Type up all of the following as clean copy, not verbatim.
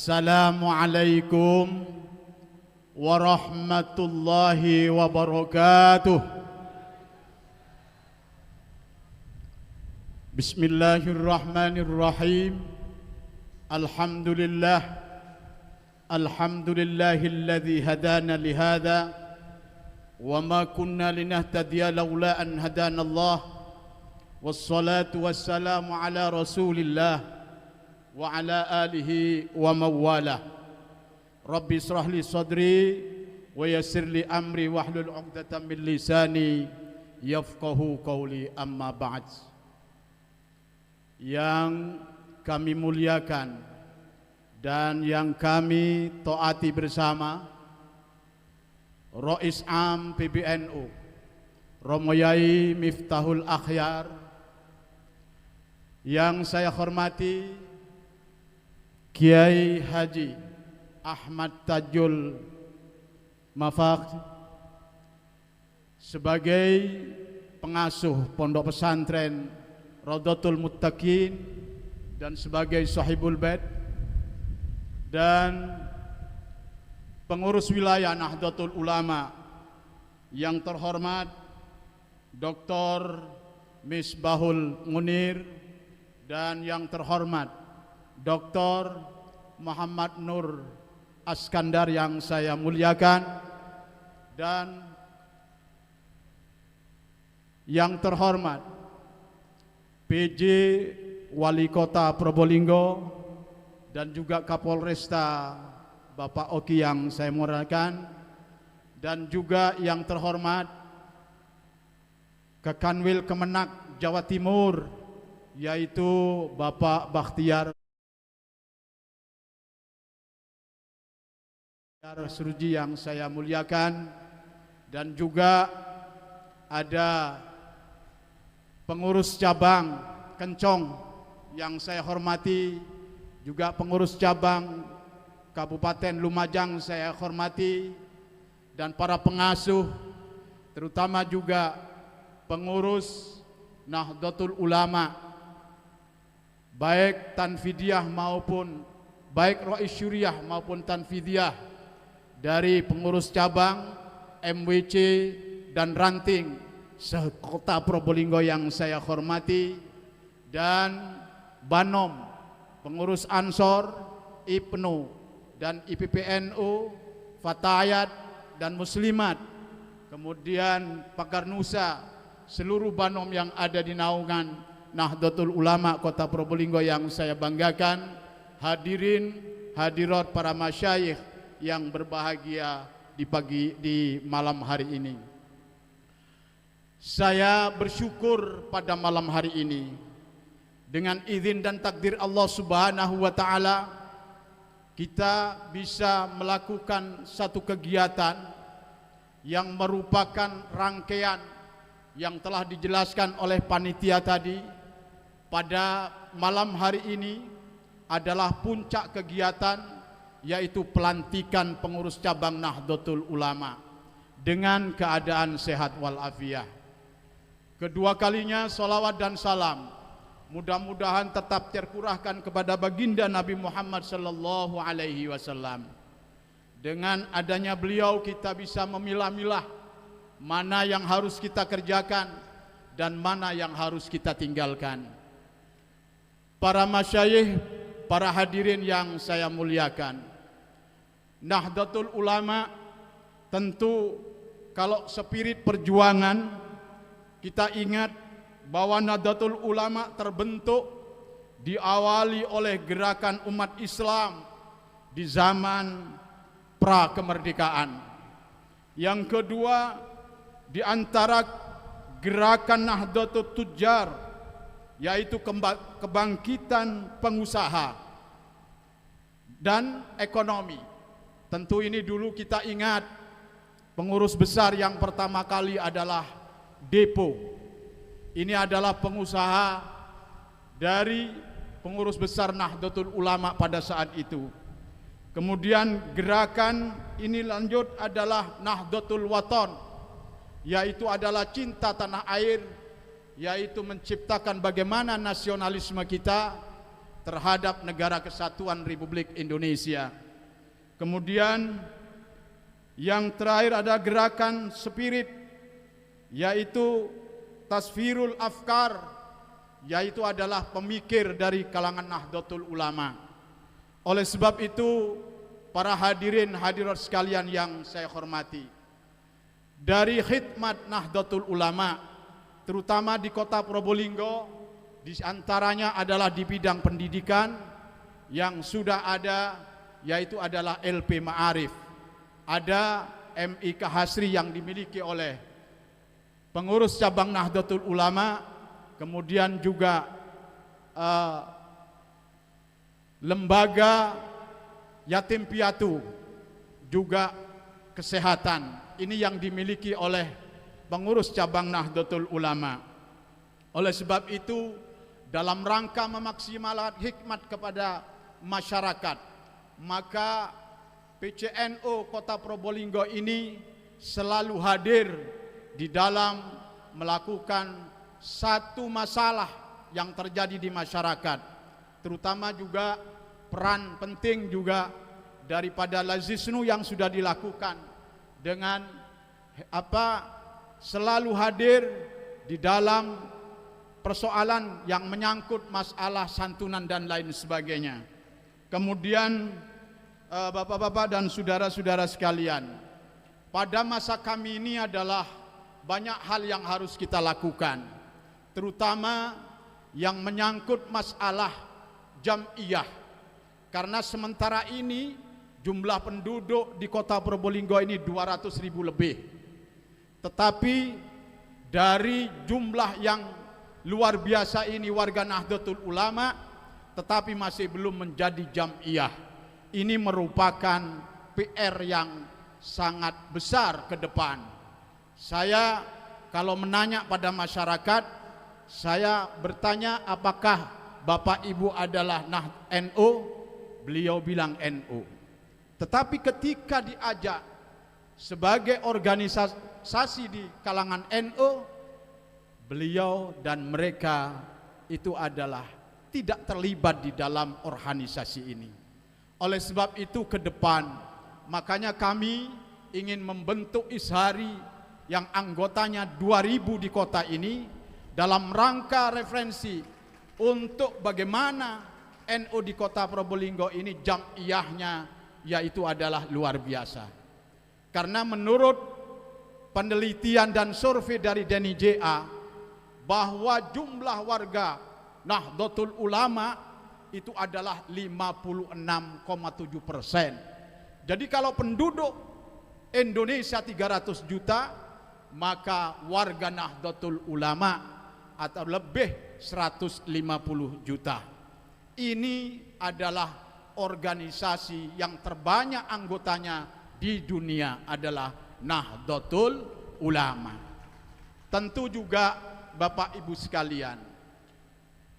Assalamualaikum warahmatullahi wabarakatuh. Bismillahirrahmanirrahim. Alhamdulillahilladzi hadana lihada wa ma kunna linahtadiya laula an hadana Allah. Wassalatu wassalamu ala Rasulillah wa ala alihi wa mawala. Rabbi israh li sadri wa yassir li amri wahlul 'uqdatam min lisani yafqahu qawli, amma ba'd. Yang kami muliakan dan yang kami taati bersama Rais Am PBNU Romo Yai Miftahul Akhyar, yang saya hormati Kiai Haji Ahmad Tajul Mafaq sebagai pengasuh Pondok Pesantren Raudhatul Muttaqin dan sebagai Sahibul Bait, dan pengurus wilayah Nahdlatul Ulama yang terhormat Dr. Misbahul Munir dan yang terhormat Dr. Muhammad Nur Askandar yang saya muliakan, dan yang terhormat PJ Wali Kota Probolinggo dan juga Kapolresta Bapak Oki yang saya muliakan, dan juga yang terhormat Kekanwil Kemenak Jawa Timur yaitu Bapak Bakhtiar Suruji yang saya muliakan, dan juga ada pengurus cabang Kencong yang saya hormati, juga pengurus cabang Kabupaten Lumajang saya hormati, dan para pengasuh, terutama juga pengurus Nahdlatul Ulama, baik Tanfidiyah maupun baik Rais Syuriah maupun Tanfidiyah, dari pengurus cabang, MWC dan ranting sekota Probolinggo yang saya hormati, dan Banom, pengurus Ansor, IPNU dan IPPNU, Fatayat dan Muslimat, kemudian Pagar Nusa, seluruh Banom yang ada di naungan Nahdlatul Ulama Kota Probolinggo yang saya banggakan, hadirin hadirat para masyayikh yang berbahagia di malam hari ini. Saya bersyukur pada malam hari ini dengan izin dan takdir Allah Subhanahu wa taala kita bisa melakukan satu kegiatan yang merupakan rangkaian yang telah dijelaskan oleh panitia tadi. Pada malam hari ini adalah puncak kegiatan, yaitu pelantikan pengurus cabang Nahdlatul Ulama dengan keadaan sehat walafiat. Kedua kalinya salawat dan salam mudah-mudahan tetap tercurahkan kepada baginda Nabi Muhammad sallallahu alaihi wasallam. Dengan adanya beliau kita bisa memilah-milah mana yang harus kita kerjakan dan mana yang harus kita tinggalkan. Para masyayikh, para hadirin yang saya muliakan, Nahdlatul Ulama tentu kalau spirit perjuangan kita ingat bahwa Nahdlatul Ulama terbentuk diawali oleh gerakan umat Islam di zaman pra kemerdekaan. Yang kedua, di antara gerakan Nahdlatul Tujjar, yaitu kebangkitan pengusaha dan ekonomi. Tentu ini dulu kita ingat pengurus besar yang pertama kali adalah Depo. Ini adalah pengusaha dari pengurus besar Nahdlatul Ulama pada saat itu. Kemudian gerakan ini lanjut adalah Nahdlatul Wathon, yaitu adalah cinta tanah air, yaitu menciptakan bagaimana nasionalisme kita terhadap Negara Kesatuan Republik Indonesia. Kemudian yang terakhir ada gerakan spirit, yaitu tasfirul afkar, yaitu adalah pemikir dari kalangan Nahdlatul Ulama. Oleh sebab itu, para hadirin hadirat sekalian yang saya hormati, dari khidmat Nahdlatul Ulama, terutama di kota Probolinggo, di antaranya adalah di bidang pendidikan yang sudah ada, yaitu adalah LP Ma'arif. Ada MIK Hasri yang dimiliki oleh pengurus cabang Nahdlatul Ulama, kemudian juga lembaga yatim piatu, juga kesehatan. Ini yang dimiliki oleh pengurus cabang Nahdlatul Ulama. Oleh sebab itu, dalam rangka memaksimalkan hikmat kepada masyarakat, maka PCNU Kota Probolinggo ini selalu hadir di dalam melakukan satu masalah yang terjadi di masyarakat, terutama juga peran penting juga daripada Lazisnu yang sudah dilakukan dengan selalu hadir di dalam persoalan yang menyangkut masalah santunan dan lain sebagainya. Kemudian bapak-bapak dan saudara-saudara sekalian, pada masa kami ini adalah banyak hal yang harus kita lakukan, terutama yang menyangkut masalah jam'iyah. Karena sementara ini jumlah penduduk di kota Probolinggo ini 200.000 lebih. Tetapi dari jumlah yang luar biasa ini warga Nahdlatul Ulama, tetapi masih belum menjadi jam'iyah. Ini merupakan PR yang sangat besar ke depan. Saya kalau menanya pada masyarakat, saya bertanya apakah Bapak Ibu adalah NU, beliau bilang NU. Tetapi ketika diajak sebagai organisasi di kalangan NU, beliau dan mereka itu adalah tidak terlibat di dalam organisasi ini. Oleh sebab itu ke depan, makanya kami ingin membentuk Ishari yang anggotanya 2.000 di kota ini dalam rangka referensi untuk bagaimana NU di kota Probolinggo ini jam'iyahnya yaitu adalah luar biasa. Karena menurut penelitian dan survei dari Denny JA, bahwa jumlah warga Nahdlatul Ulama itu adalah 56,7%. Jadi kalau penduduk Indonesia 300 juta, maka warga Nahdlatul Ulama atau lebih 150 juta. Ini adalah organisasi yang terbanyak anggotanya di dunia adalah Nahdlatul Ulama. Tentu juga Bapak Ibu sekalian,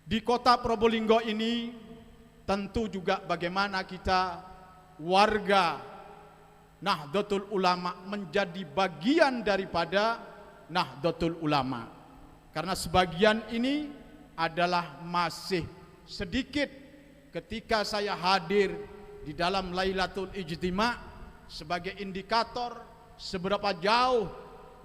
di kota Probolinggo ini tentu juga bagaimana kita warga Nahdlatul Ulama menjadi bagian daripada Nahdlatul Ulama. Karena sebagian ini adalah masih sedikit ketika saya hadir di dalam Lailatul Ijtima sebagai indikator seberapa jauh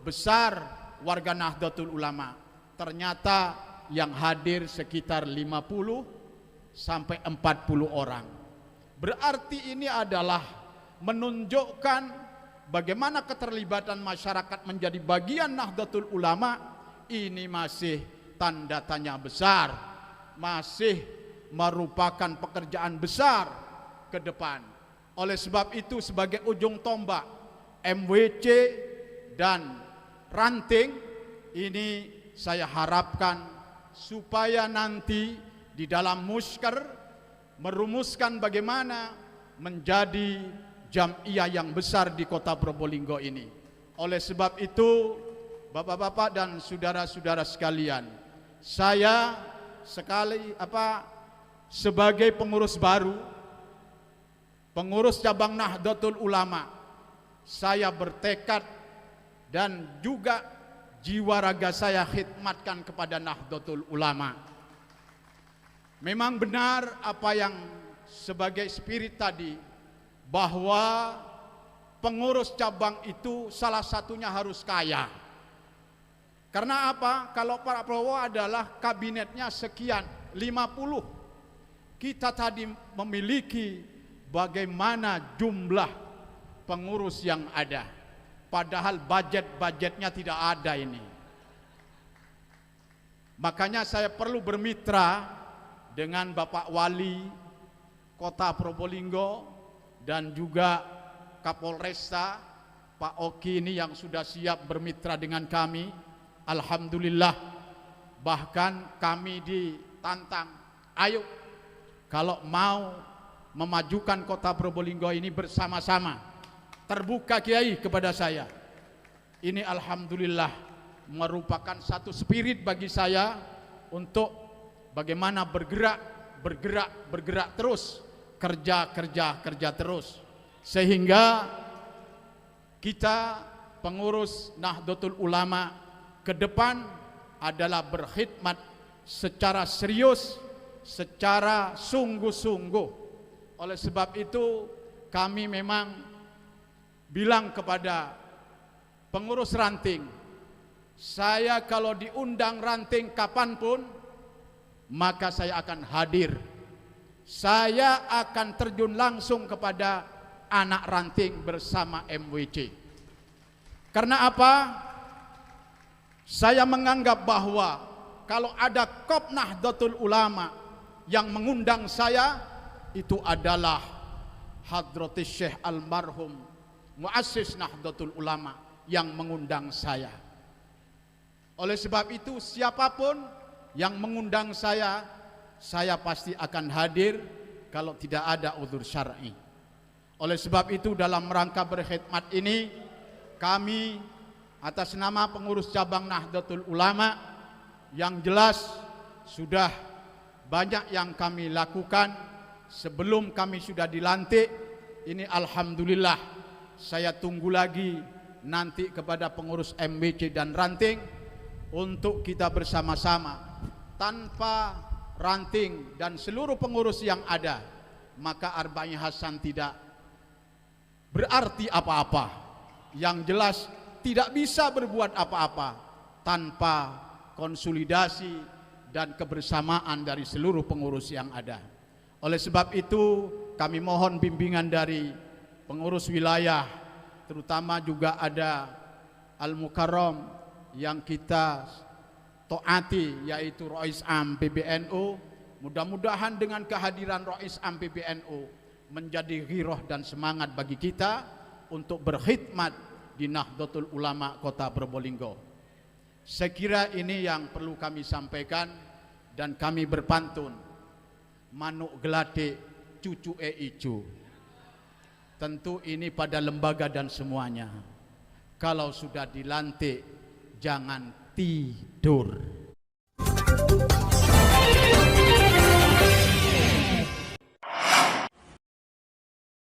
besar warga Nahdlatul Ulama. Ternyata yang hadir sekitar 50 sampai 40 orang. Berarti ini adalah menunjukkan bagaimana keterlibatan masyarakat menjadi bagian Nahdlatul Ulama ini masih tanda tanya besar, masih merupakan pekerjaan besar ke depan. Oleh sebab itu sebagai ujung tombak MWC dan ranting ini saya harapkan supaya nanti di dalam musker merumuskan bagaimana menjadi jam'iyah yang besar di kota Probolinggo ini. Oleh sebab itu Bapak-bapak dan saudara-saudara sekalian, saya sebagai pengurus baru, pengurus cabang Nahdlatul Ulama, saya bertekad dan juga jiwa raga saya khidmatkan kepada Nahdlatul Ulama. Memang benar apa yang sebagai spirit tadi, bahwa pengurus cabang itu salah satunya harus kaya. Karena apa? Kalau Pak Prabowo adalah kabinetnya sekian, 50. Kita tadi memiliki bagaimana jumlah pengurus yang ada. Padahal budgetnya tidak ada ini. Makanya saya perlu bermitra dengan Bapak Wali Kota Probolinggo dan juga Kapolresta Pak Oki ini yang sudah siap bermitra dengan kami. Alhamdulillah, bahkan kami ditantang, ayo kalau mau memajukan Kota Probolinggo ini bersama-sama. Terbuka Kiai kepada saya. Ini alhamdulillah merupakan satu spirit bagi saya untuk bagaimana bergerak terus, kerja terus, sehingga kita pengurus Nahdlatul Ulama ke depan adalah berkhidmat secara serius, secara sungguh-sungguh. Oleh sebab itu kami memang bilang kepada pengurus ranting, saya kalau diundang ranting kapanpun, maka saya akan hadir. Saya akan terjun langsung kepada anak ranting bersama MWC. Karena apa? Saya menganggap bahwa kalau ada KOP Nahdlatul Ulama yang mengundang saya, itu adalah Hadratus Syekh almarhum Muassis Nahdlatul Ulama yang mengundang saya. Oleh sebab itu siapapun yang mengundang saya pasti akan hadir kalau tidak ada uzur syar'i. Oleh sebab itu dalam rangka berkhidmat ini, kami atas nama pengurus cabang Nahdlatul Ulama, yang jelas sudah banyak yang kami lakukan sebelum kami sudah dilantik. Ini alhamdulillah, saya tunggu lagi nanti kepada pengurus MWC dan ranting untuk kita bersama-sama. Tanpa ranting dan seluruh pengurus yang ada, maka Arba'in Hasan tidak berarti apa-apa. Yang jelas tidak bisa berbuat apa-apa tanpa konsolidasi dan kebersamaan dari seluruh pengurus yang ada. Oleh sebab itu kami mohon bimbingan dari pengurus wilayah, terutama juga ada Al-Mukarram yang kita taati, yaitu Rais Am PBNU. Mudah-mudahan dengan kehadiran Rais Am PBNU menjadi ghirah dan semangat bagi kita untuk berkhidmat di Nahdlatul Ulama Kota Probolinggo. Saya kira ini yang perlu kami sampaikan, dan kami berpantun, manuk gelade cucu ijo. Tentu ini pada lembaga dan semuanya. Kalau sudah dilantik jangan tidur.